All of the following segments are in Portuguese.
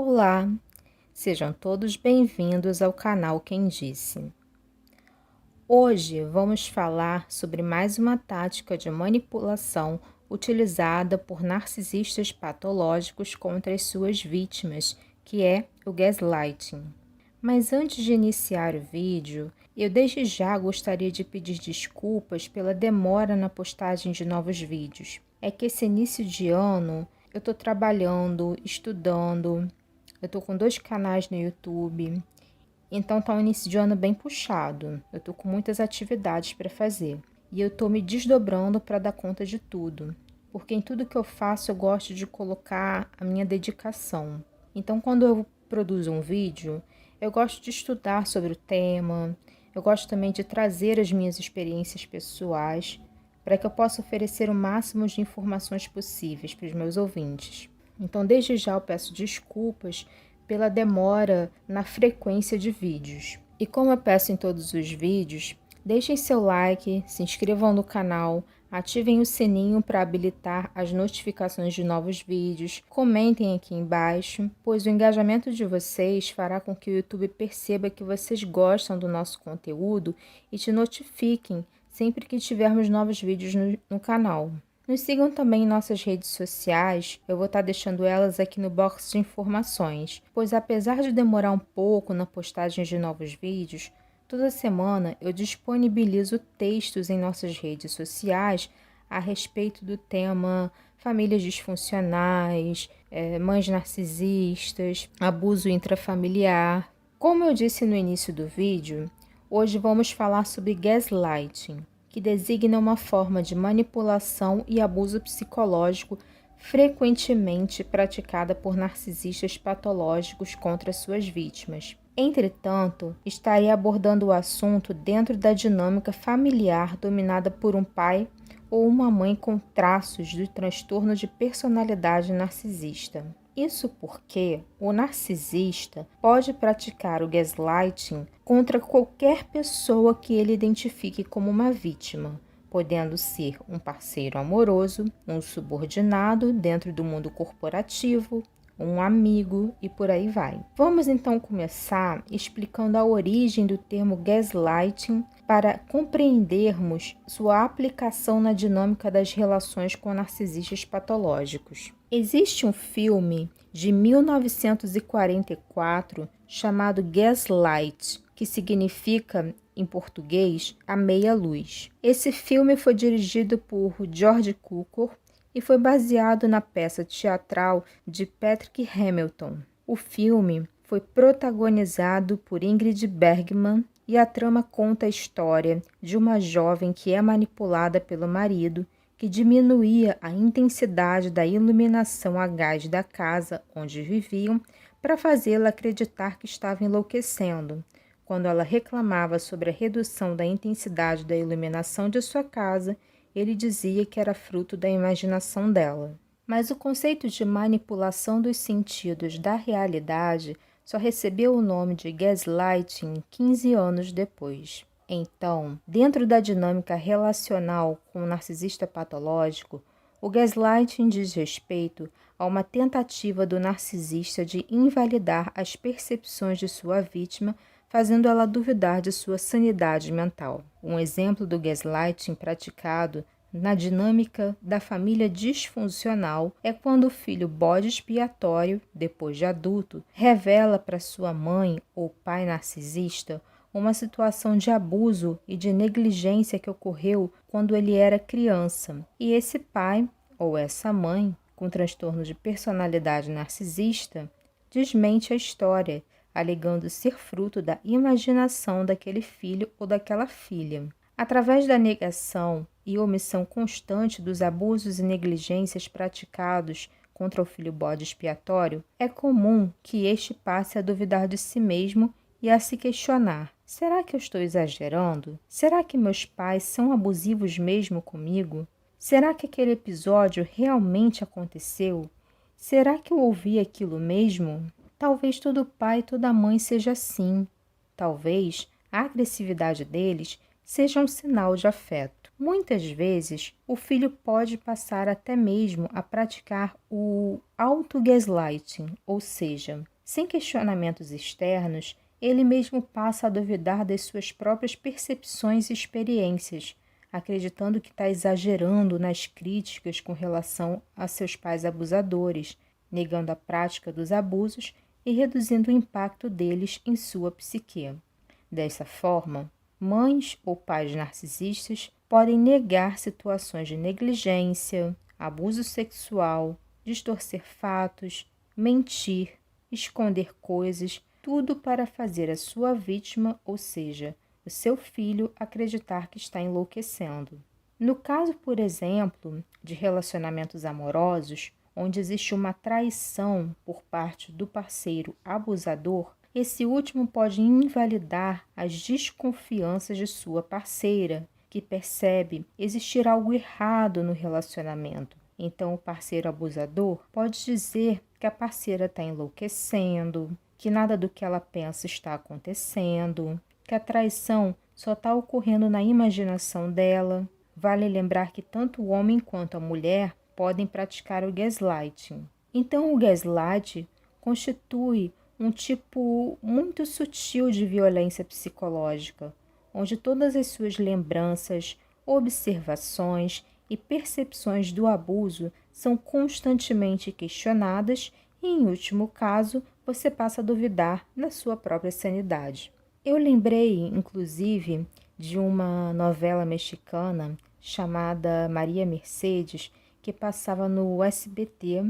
Olá, sejam todos bem-vindos ao canal Quem Disse. Hoje vamos falar sobre mais uma tática de manipulação utilizada por narcisistas patológicos contra as suas vítimas, que é o gaslighting. Mas antes de iniciar o vídeo, eu desde já gostaria de pedir desculpas pela demora na postagem de novos vídeos. É que esse início de ano eu estou trabalhando, estudando, eu estou com 2 canais no YouTube, então tá um início de ano bem puxado. Eu estou com muitas atividades para fazer e eu estou me desdobrando para dar conta de tudo, porque em tudo que eu faço eu gosto de colocar a minha dedicação. Então quando eu produzo um vídeo, eu gosto de estudar sobre o tema, eu gosto também de trazer as minhas experiências pessoais para que eu possa oferecer o máximo de informações possíveis para os meus ouvintes. Então, desde já eu peço desculpas pela demora na frequência de vídeos. E como eu peço em todos os vídeos, deixem seu like, se inscrevam no canal, ativem o sininho para habilitar as notificações de novos vídeos, comentem aqui embaixo, pois o engajamento de vocês fará com que o YouTube perceba que vocês gostam do nosso conteúdo e te notifiquem sempre que tivermos novos vídeos no canal. Nos sigam também em nossas redes sociais, eu vou estar deixando elas aqui no box de informações, pois apesar de demorar um pouco na postagem de novos vídeos, toda semana eu disponibilizo textos em nossas redes sociais a respeito do tema famílias disfuncionais, mães narcisistas, abuso intrafamiliar. Como eu disse no início do vídeo, hoje vamos falar sobre gaslighting, que designa uma forma de manipulação e abuso psicológico frequentemente praticada por narcisistas patológicos contra suas vítimas. Entretanto, estarei abordando o assunto dentro da dinâmica familiar dominada por um pai ou uma mãe com traços do transtorno de personalidade narcisista. Isso porque o narcisista pode praticar o gaslighting contra qualquer pessoa que ele identifique como uma vítima, podendo ser um parceiro amoroso, um subordinado dentro do mundo corporativo, um amigo e por aí vai. Vamos então começar explicando a origem do termo gaslighting para compreendermos sua aplicação na dinâmica das relações com narcisistas patológicos. Existe um filme de 1944 chamado Gaslight, que significa, em português, a meia-luz. Esse filme foi dirigido por George Cukor e foi baseado na peça teatral de Patrick Hamilton. O filme foi protagonizado por Ingrid Bergman e a trama conta a história de uma jovem que é manipulada pelo marido, que diminuía a intensidade da iluminação a gás da casa onde viviam para fazê-la acreditar que estava enlouquecendo. Quando ela reclamava sobre a redução da intensidade da iluminação de sua casa, ele dizia que era fruto da imaginação dela. Mas o conceito de manipulação dos sentidos da realidade só recebeu o nome de gaslighting 15 anos depois. Então, dentro da dinâmica relacional com o narcisista patológico, o gaslighting diz respeito a uma tentativa do narcisista de invalidar as percepções de sua vítima, fazendo ela duvidar de sua sanidade mental. Um exemplo do gaslighting praticado na dinâmica da família disfuncional é quando o filho bode expiatório, depois de adulto, revela para sua mãe ou pai narcisista uma situação de abuso e de negligência que ocorreu quando ele era criança. E esse pai ou essa mãe, com transtorno de personalidade narcisista, desmente a história, alegando ser fruto da imaginação daquele filho ou daquela filha. Através da negação e omissão constante dos abusos e negligências praticados contra o filho bode expiatório, é comum que este passe a duvidar de si mesmo e a se questionar: será que eu estou exagerando? Será que meus pais são abusivos mesmo comigo? Será que aquele episódio realmente aconteceu? Será que eu ouvi aquilo mesmo? Talvez todo pai e toda mãe seja assim. Talvez a agressividade deles seja um sinal de afeto. Muitas vezes, o filho pode passar até mesmo a praticar o auto-gaslighting, ou seja, sem questionamentos externos, ele mesmo passa a duvidar das suas próprias percepções e experiências, acreditando que está exagerando nas críticas com relação a seus pais abusadores, negando a prática dos abusos e reduzindo o impacto deles em sua psique. Dessa forma, mães ou pais narcisistas podem negar situações de negligência, abuso sexual, distorcer fatos, mentir, esconder coisas, tudo para fazer a sua vítima, ou seja, o seu filho, acreditar que está enlouquecendo. No caso, por exemplo, de relacionamentos amorosos, onde existe uma traição por parte do parceiro abusador, esse último pode invalidar as desconfianças de sua parceira, que percebe existir algo errado no relacionamento. Então, o parceiro abusador pode dizer que a parceira está enlouquecendo, que nada do que ela pensa está acontecendo, que a traição só está ocorrendo na imaginação dela. Vale lembrar que tanto o homem quanto a mulher podem praticar o gaslighting. Então, o gaslight constitui um tipo muito sutil de violência psicológica, onde todas as suas lembranças, observações e percepções do abuso são constantemente questionadas e, em último caso, você passa a duvidar da sua própria sanidade. Eu lembrei, inclusive, de uma novela mexicana chamada Maria Mercedes, que passava no SBT,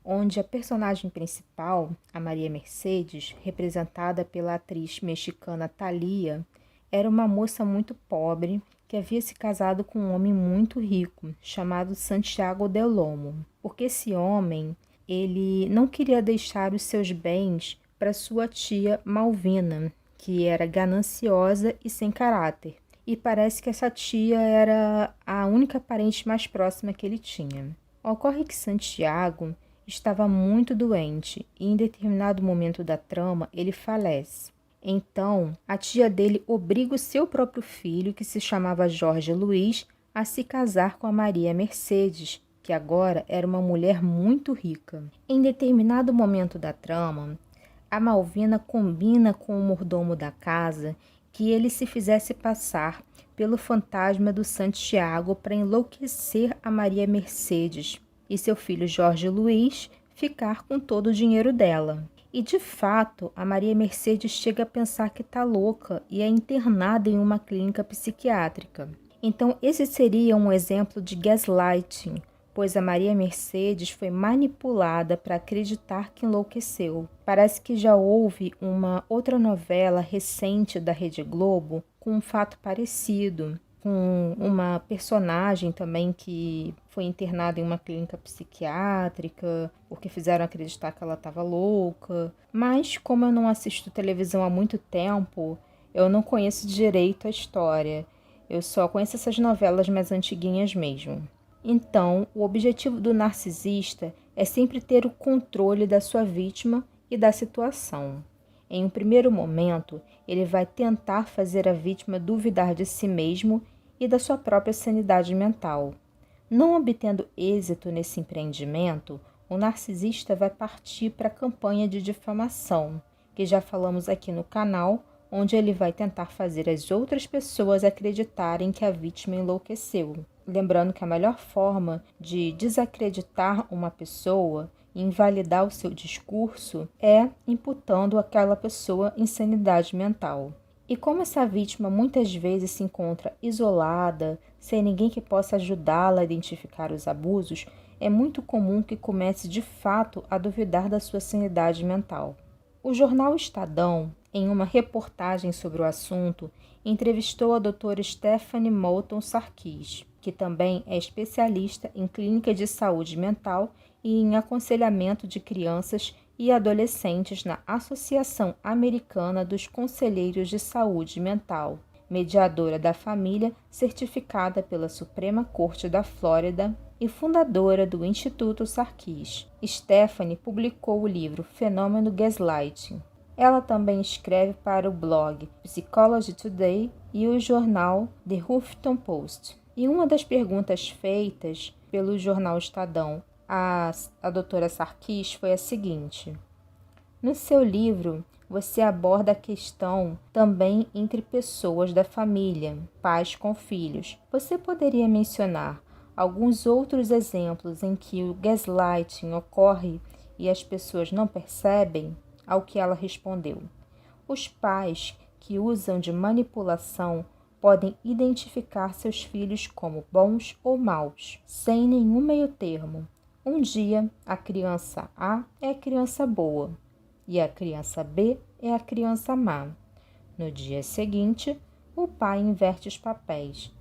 onde a personagem principal, a Maria Mercedes, representada pela atriz mexicana Thalía, era uma moça muito pobre que havia se casado com um homem muito rico, chamado Santiago del Lomo, porque esse homem, ele não queria deixar os seus bens para sua tia Malvina, que era gananciosa e sem caráter. E parece que essa tia era a única parente mais próxima que ele tinha. Ocorre que Santiago estava muito doente e em determinado momento da trama ele falece. Então, a tia dele obriga o seu próprio filho, que se chamava Jorge Luiz, a se casar com a Maria Mercedes, que agora era uma mulher muito rica. Em determinado momento da trama, a Malvina combina com o mordomo da casa que ele se fizesse passar pelo fantasma do Santiago para enlouquecer a Maria Mercedes e seu filho Jorge Luiz ficar com todo o dinheiro dela. E de fato, a Maria Mercedes chega a pensar que está louca e é internada em uma clínica psiquiátrica. Então, esse seria um exemplo de gaslighting, pois a Maria Mercedes foi manipulada para acreditar que enlouqueceu. Parece que já houve uma outra novela recente da Rede Globo com um fato parecido, com uma personagem também que foi internada em uma clínica psiquiátrica, porque fizeram acreditar que ela estava louca. Mas como eu não assisto televisão há muito tempo, eu não conheço direito a história. Eu só conheço essas novelas mais antiguinhas mesmo. Então, o objetivo do narcisista é sempre ter o controle da sua vítima e da situação. Em um primeiro momento, ele vai tentar fazer a vítima duvidar de si mesmo e da sua própria sanidade mental. Não obtendo êxito nesse empreendimento, o narcisista vai partir para a campanha de difamação, que já falamos aqui no canal, onde ele vai tentar fazer as outras pessoas acreditarem que a vítima enlouqueceu. Lembrando que a melhor forma de desacreditar uma pessoa e invalidar o seu discurso é imputando aquela pessoa insanidade mental. E como essa vítima muitas vezes se encontra isolada, sem ninguém que possa ajudá-la a identificar os abusos, é muito comum que comece de fato a duvidar da sua sanidade mental. O jornal Estadão, em uma reportagem sobre o assunto, entrevistou a doutora Stephanie Moulton Sarkis, que também é especialista em clínica de saúde mental e em aconselhamento de crianças e adolescentes na Associação Americana dos Conselheiros de Saúde Mental, mediadora da família certificada pela Suprema Corte da Flórida e fundadora do Instituto Sarkis. Stephanie publicou o livro Fenômeno Gaslighting. Ela também escreve para o blog Psychology Today e o jornal The Huffington Post. E uma das perguntas feitas pelo jornal Estadão à doutora Sarkis foi a seguinte: no seu livro, você aborda a questão também entre pessoas da família, pais com filhos. Você poderia mencionar alguns outros exemplos em que o gaslighting ocorre e as pessoas não percebem? Ao que ela respondeu: os pais que usam de manipulação podem identificar seus filhos como bons ou maus, sem nenhum meio-termo. Um dia, a criança A é a criança boa e a criança B é a criança má. No dia seguinte, o pai inverte os papéis.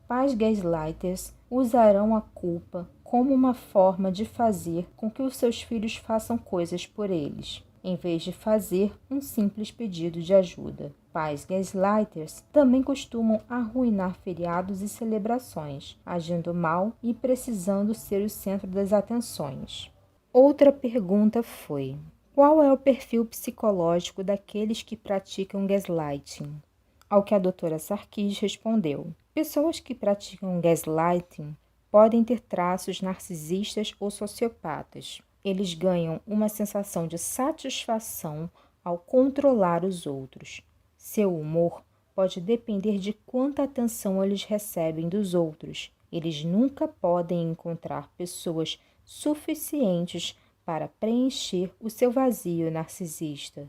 Pais gaslighters usarão a culpa como uma forma de fazer com que os seus filhos façam coisas por eles, em vez de fazer um simples pedido de ajuda. Pais gaslighters também costumam arruinar feriados e celebrações, agindo mal e precisando ser o centro das atenções. Outra pergunta foi: qual é o perfil psicológico daqueles que praticam gaslighting? Ao que a doutora Sarkis respondeu: pessoas que praticam gaslighting podem ter traços narcisistas ou sociopatas. Eles ganham uma sensação de satisfação ao controlar os outros. Seu humor pode depender de quanta atenção eles recebem dos outros. Eles nunca podem encontrar pessoas suficientes para preencher o seu vazio narcisista.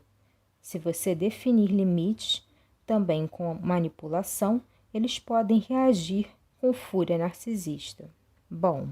Se você definir limites, também com manipulação, eles podem reagir com fúria narcisista. Bom,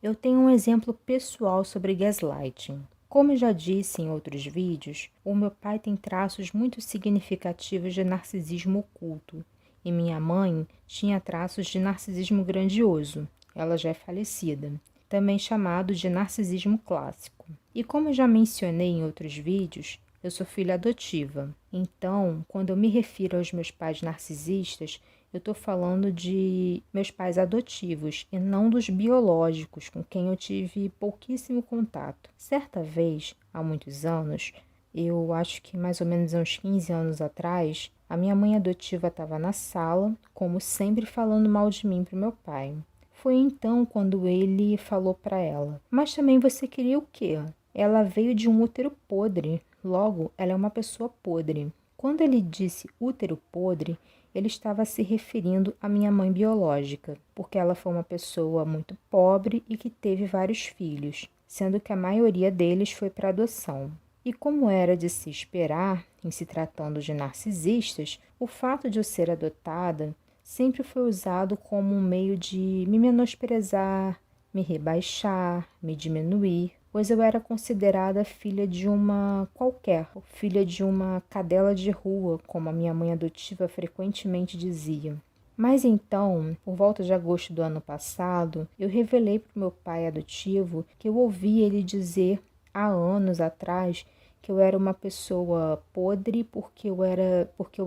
eu tenho um exemplo pessoal sobre gaslighting. Como eu já disse em outros vídeos, o meu pai tem traços muito significativos de narcisismo oculto e minha mãe tinha traços de narcisismo grandioso. Ela já é falecida, também chamado de narcisismo clássico. E como eu já mencionei em outros vídeos, eu sou filha adotiva. Então, quando eu me refiro aos meus pais narcisistas, eu estou falando de meus pais adotivos e não dos biológicos, com quem eu tive pouquíssimo contato. Certa vez, há muitos anos, eu acho que mais ou menos uns 15 anos atrás, a minha mãe adotiva estava na sala, como sempre falando mal de mim para o meu pai. Foi então quando ele falou para ela: mas também você queria o quê? Ela veio de um útero podre, logo ela é uma pessoa podre. Quando ele disse útero podre, ele estava se referindo à minha mãe biológica, porque ela foi uma pessoa muito pobre e que teve vários filhos, sendo que a maioria deles foi para adoção. E como era de se esperar, em se tratando de narcisistas, o fato de eu ser adotada sempre foi usado como um meio de me menosprezar, me rebaixar, me diminuir, pois eu era considerada filha de uma qualquer, filha de uma cadela de rua, como a minha mãe adotiva frequentemente dizia. Mas então, por volta de agosto do ano passado, eu revelei para o meu pai adotivo que eu ouvi ele dizer há anos atrás que eu era uma pessoa podre porque eu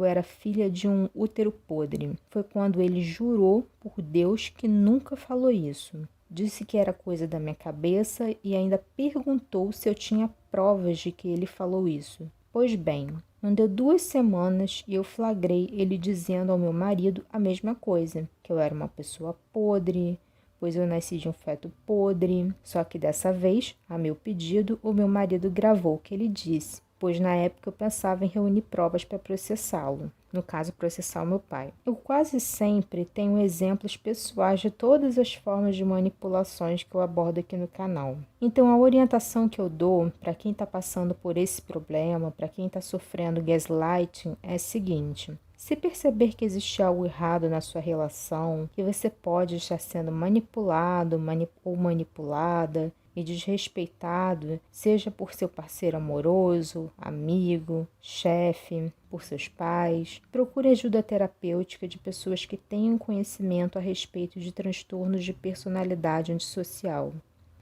era filha de um útero podre. Foi quando ele jurou por Deus que nunca falou isso. Disse que era coisa da minha cabeça e ainda perguntou se eu tinha provas de que ele falou isso. Pois bem, não deu 2 semanas e eu flagrei ele dizendo ao meu marido a mesma coisa, que eu era uma pessoa podre, pois eu nasci de um feto podre. Só que dessa vez, a meu pedido, o meu marido gravou o que ele disse, pois na época eu pensava em reunir provas para processá-lo. No caso, processar o meu pai. Eu quase sempre tenho exemplos pessoais de todas as formas de manipulações que eu abordo aqui no canal. Então, a orientação que eu dou para quem está passando por esse problema, para quem está sofrendo gaslighting, é a seguinte: se perceber que existe algo errado na sua relação, que você pode estar sendo manipulado ou manipulada e desrespeitado, seja por seu parceiro amoroso, amigo, chefe, por seus pais, procure ajuda terapêutica de pessoas que tenham conhecimento a respeito de transtornos de personalidade antissocial.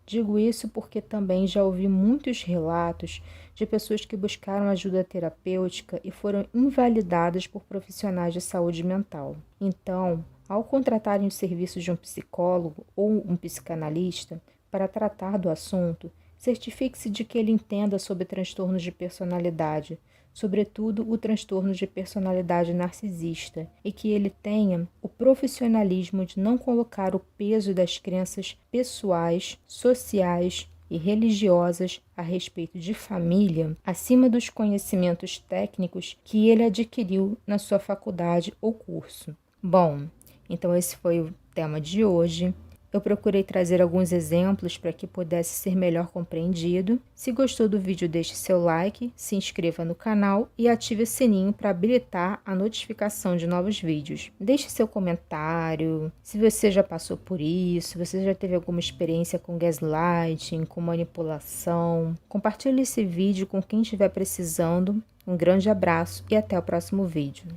Digo isso porque também já ouvi muitos relatos de pessoas que buscaram ajuda terapêutica e foram invalidadas por profissionais de saúde mental. Então, ao contratarem os serviços de um psicólogo ou um psicanalista para tratar do assunto, Certifique-se de que ele entenda sobre transtornos de personalidade, sobretudo o transtorno de personalidade narcisista, e que ele tenha o profissionalismo de não colocar o peso das crenças pessoais, sociais e religiosas a respeito de família acima dos conhecimentos técnicos que ele adquiriu na sua faculdade ou curso. Bom, então esse foi o tema de hoje. Eu procurei trazer alguns exemplos para que pudesse ser melhor compreendido. Se gostou do vídeo, deixe seu like, se inscreva no canal e ative o sininho para habilitar a notificação de novos vídeos. Deixe seu comentário, se você já passou por isso, se você já teve alguma experiência com gaslighting, com manipulação. Compartilhe esse vídeo com quem estiver precisando. Um grande abraço e até o próximo vídeo.